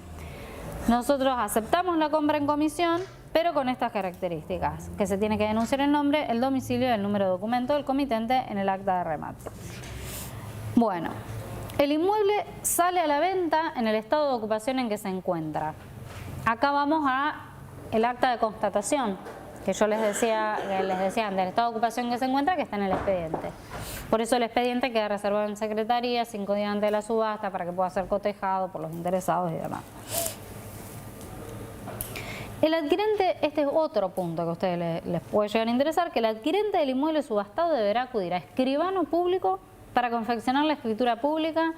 Nosotros aceptamos la compra en comisión, pero con estas características, que se tiene que denunciar el nombre, el domicilio y el número de documento del comitente en el acta de remate. Bueno. El inmueble sale a la venta en el estado de ocupación en que se encuentra. Acá vamos a el acta de constatación, que yo les decía antes, el estado de ocupación en que se encuentra, que está en el expediente. Por eso el expediente queda reservado en secretaría 5 días antes de la subasta para que pueda ser cotejado por los interesados y demás. El adquirente, este es otro punto que a ustedes les puede llegar a interesar, que el adquirente del inmueble subastado deberá acudir a escribano público para confeccionar la escritura pública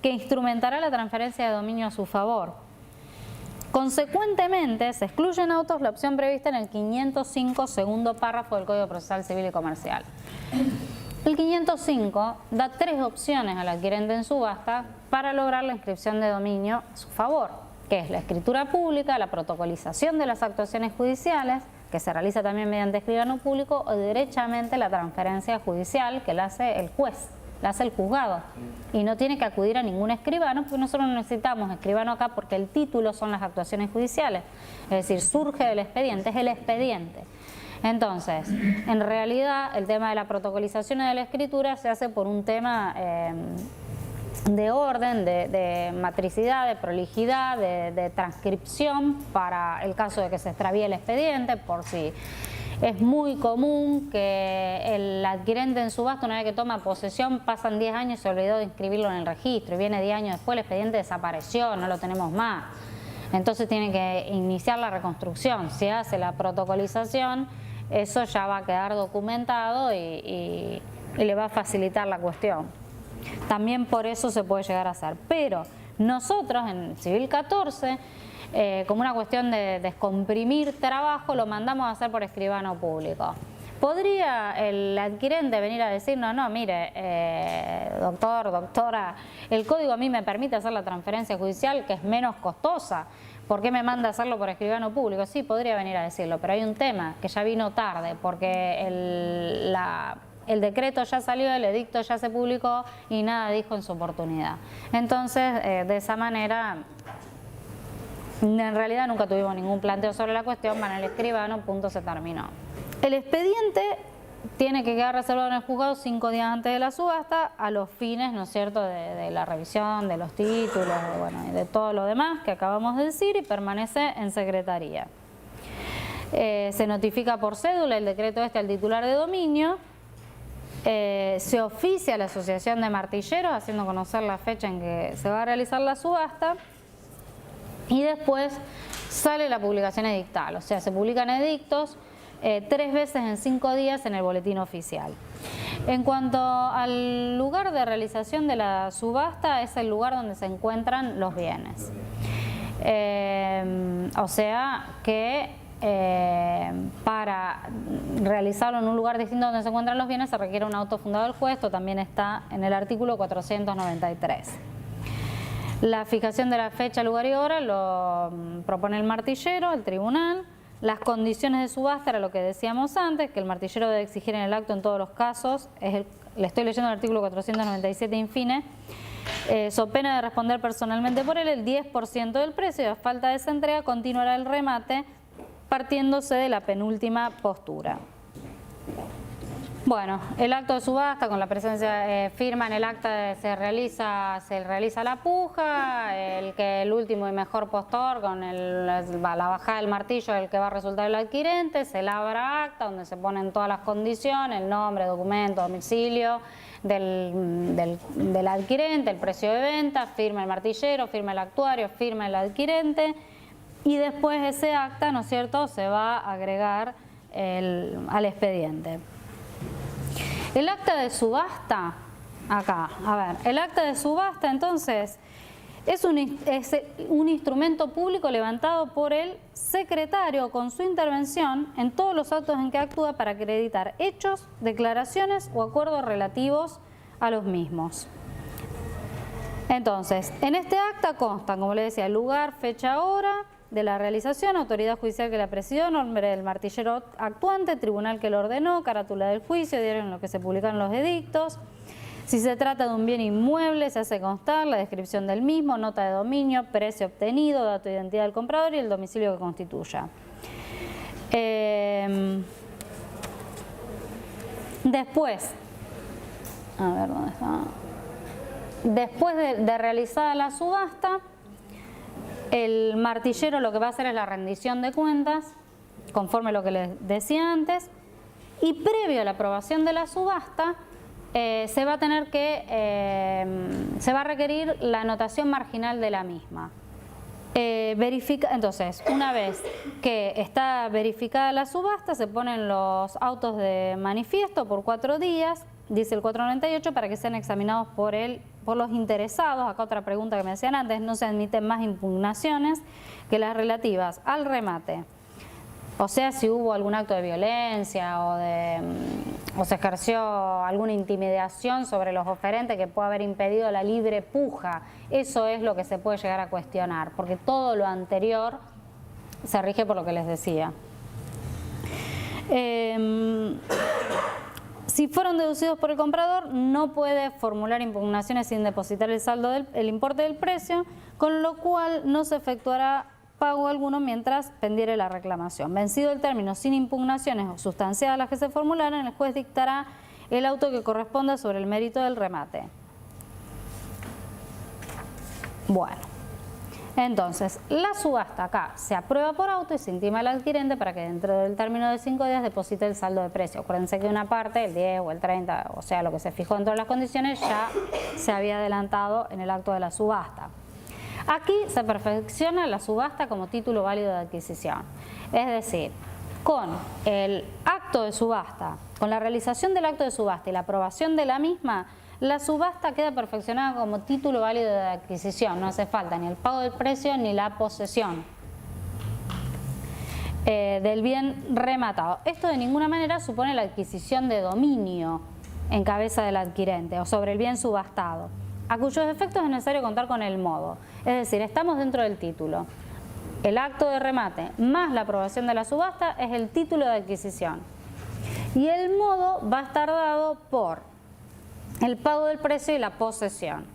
que instrumentará la transferencia de dominio a su favor. Consecuentemente, se excluye en autos la opción prevista en el 505, segundo párrafo del Código Procesal Civil y Comercial. El 505 da 3 opciones al adquirente en subasta para lograr la inscripción de dominio a su favor, que es la escritura pública, la protocolización de las actuaciones judiciales, que se realiza también mediante escribano público, o derechamente la transferencia judicial que la hace el juez. La hace el juzgado y no tiene que acudir a ningún escribano, porque nosotros no necesitamos escribano acá porque el título son las actuaciones judiciales, es decir, surge del expediente, es el expediente. Entonces, en realidad el tema de la protocolización y de la escritura se hace por un tema de orden, de matricidad, de prolijidad, de transcripción para el caso de que se extravíe el expediente, por si... Es muy común que el adquirente en subasta, una vez que toma posesión, pasan 10 años y se olvidó de inscribirlo en el registro, y viene 10 años después, el expediente desapareció, no lo tenemos más. Entonces tiene que iniciar la reconstrucción. Si hace la protocolización, eso ya va a quedar documentado y le va a facilitar la cuestión. También por eso se puede llegar a hacer. Pero nosotros en Civil 14... como una cuestión de descomprimir trabajo, lo mandamos a hacer por escribano público. ¿Podría el adquirente venir a decirnos, no, mire, doctor, doctora, el código a mí me permite hacer la transferencia judicial que es menos costosa? ¿Por qué me manda a hacerlo por escribano público? Sí, podría venir a decirlo, pero hay un tema que ya vino tarde, porque el decreto ya salió, el edicto ya se publicó y nada dijo en su oportunidad. Entonces, de esa manera... En realidad nunca tuvimos ningún planteo sobre la cuestión, van al escribano, punto, se terminó. El expediente tiene que quedar reservado en el juzgado 5 días antes de la subasta a los fines, ¿no es cierto?, de la revisión, de los títulos, bueno, y de todo lo demás que acabamos de decir, y permanece en secretaría. Se notifica por cédula el decreto al titular de dominio, se oficia a la Asociación de Martilleros haciendo conocer la fecha en que se va a realizar la subasta. Y después sale la publicación edictal, o sea, se publican edictos 3 veces en 5 días en el boletín oficial. En cuanto al lugar de realización de la subasta, es el lugar donde se encuentran los bienes. O sea que para realizarlo en un lugar distinto donde se encuentran los bienes se requiere un auto fundado del juez, esto también está en el artículo 493. La fijación de la fecha, lugar y hora lo propone el martillero, el tribunal. Las condiciones de subasta era lo que decíamos antes, que el martillero debe exigir en el acto en todos los casos. Le estoy leyendo el artículo 497 infine. So pena de responder personalmente por él el 10% del precio y a falta de esa entrega continuará el remate partiéndose de la penúltima postura. Bueno, el acto de subasta con la presencia, firma en el acta, se realiza la puja, el último y mejor postor con la bajada del martillo el que va a resultar el adquirente, se labra acta donde se ponen todas las condiciones, el nombre, documento, domicilio del adquirente, el precio de venta, firma el martillero, firma el actuario, firma el adquirente y después ese acta, ¿no es cierto?, se va a agregar al expediente. El acta de subasta acá, a ver, el acta de subasta entonces es un instrumento público levantado por el secretario con su intervención en todos los actos en que actúa para acreditar hechos, declaraciones o acuerdos relativos a los mismos. Entonces, en este acta constan, como le decía, el lugar, fecha, hora de la realización, autoridad judicial que la presidió, nombre del martillero actuante, tribunal que lo ordenó, carátula del juicio, diario en lo que se publican los edictos. Si se trata de un bien inmueble, se hace constar la descripción del mismo, nota de dominio, precio obtenido, dato de identidad del comprador y el domicilio que constituya. Después, a ver dónde está. Después de realizada la subasta, el martillero lo que va a hacer es la rendición de cuentas, conforme a lo que les decía antes, y previo a la aprobación de la subasta, se va a requerir la anotación marginal de la misma. Entonces, una vez que está verificada la subasta, se ponen los autos de manifiesto por 4 días, dice el 498, para que sean examinados por los interesados. Acá otra pregunta que me hacían antes: no se admiten más impugnaciones que las relativas al remate. O sea, si hubo algún acto de violencia o se ejerció alguna intimidación sobre los oferentes que puede haber impedido la libre puja, eso es lo que se puede llegar a cuestionar, porque todo lo anterior se rige por lo que les decía. Si fueron deducidos por el comprador, no puede formular impugnaciones sin depositar el saldo el importe del precio, con lo cual no se efectuará pago alguno mientras pendiere la reclamación. Vencido el término sin impugnaciones o sustanciadas las que se formularan, el juez dictará el auto que corresponda sobre el mérito del remate. Bueno, entonces la subasta acá se aprueba por auto y se intima al adquirente para que dentro del término de 5 días deposite el saldo de precio. Acuérdense que una parte, el 10 o el 30, o sea, lo que se fijó dentro de las condiciones, ya se había adelantado en el acto de la subasta. Aquí se perfecciona la subasta como título válido de adquisición. Es decir, con el acto de subasta, con la realización del acto de subasta y la aprobación de la misma, la subasta queda perfeccionada como título válido de adquisición. No hace falta ni el pago del precio ni la posesión del bien rematado. Esto de ninguna manera supone la adquisición de dominio en cabeza del adquirente o sobre el bien subastado, a cuyos efectos es necesario contar con el modo. Es decir, estamos dentro del título. El acto de remate más la aprobación de la subasta es el título de adquisición. Y el modo va a estar dado por el pago del precio y la posesión.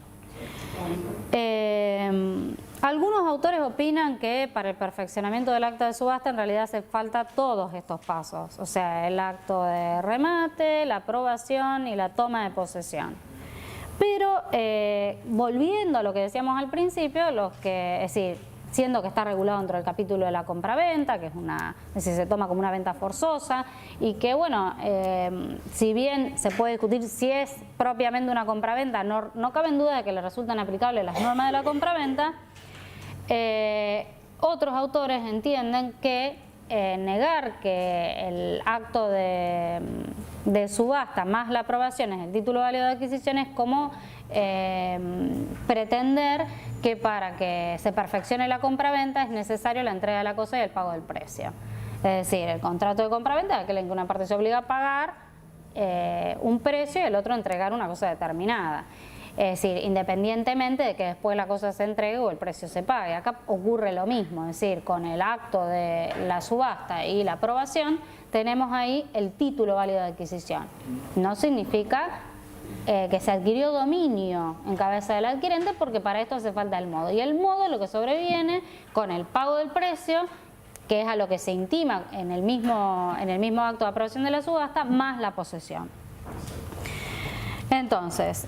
Algunos autores opinan que para el perfeccionamiento del acta de subasta en realidad hace falta todos estos pasos. O sea, el acto de remate, la aprobación y la toma de posesión. Pero volviendo a lo que decíamos al principio, es decir, siendo que está regulado dentro del capítulo de la compraventa, que es decir, se toma como una venta forzosa, y que bueno, si bien se puede discutir si es propiamente una compraventa, no cabe en duda de que le resultan aplicables las normas de la compraventa, otros autores entienden que negar que el acto de subasta más la aprobación es el título válido de adquisición es como pretender que para que se perfeccione la compraventa es necesario la entrega de la cosa y el pago del precio. Es decir, el contrato de compraventa es aquel en que una parte se obliga a pagar un precio y el otro entregar una cosa determinada. Es decir, independientemente de que después la cosa se entregue o el precio se pague. Acá ocurre lo mismo, es decir, con el acto de la subasta y la aprobación tenemos ahí el título válido de adquisición. No significa que se adquirió dominio en cabeza del adquirente, porque para esto hace falta el modo. Y el modo es lo que sobreviene con el pago del precio, que es a lo que se intima en el mismo acto de aprobación de la subasta, más la posesión. Entonces,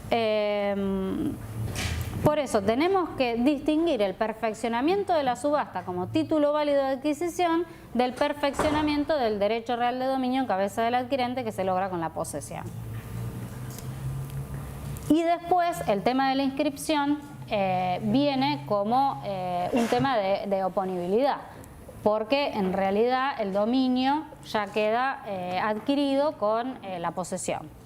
por eso tenemos que distinguir el perfeccionamiento de la subasta como título válido de adquisición del perfeccionamiento del derecho real de dominio en cabeza del adquirente, que se logra con la posesión. Y después el tema de la inscripción viene como un tema de oponibilidad, porque en realidad el dominio ya queda adquirido con la posesión.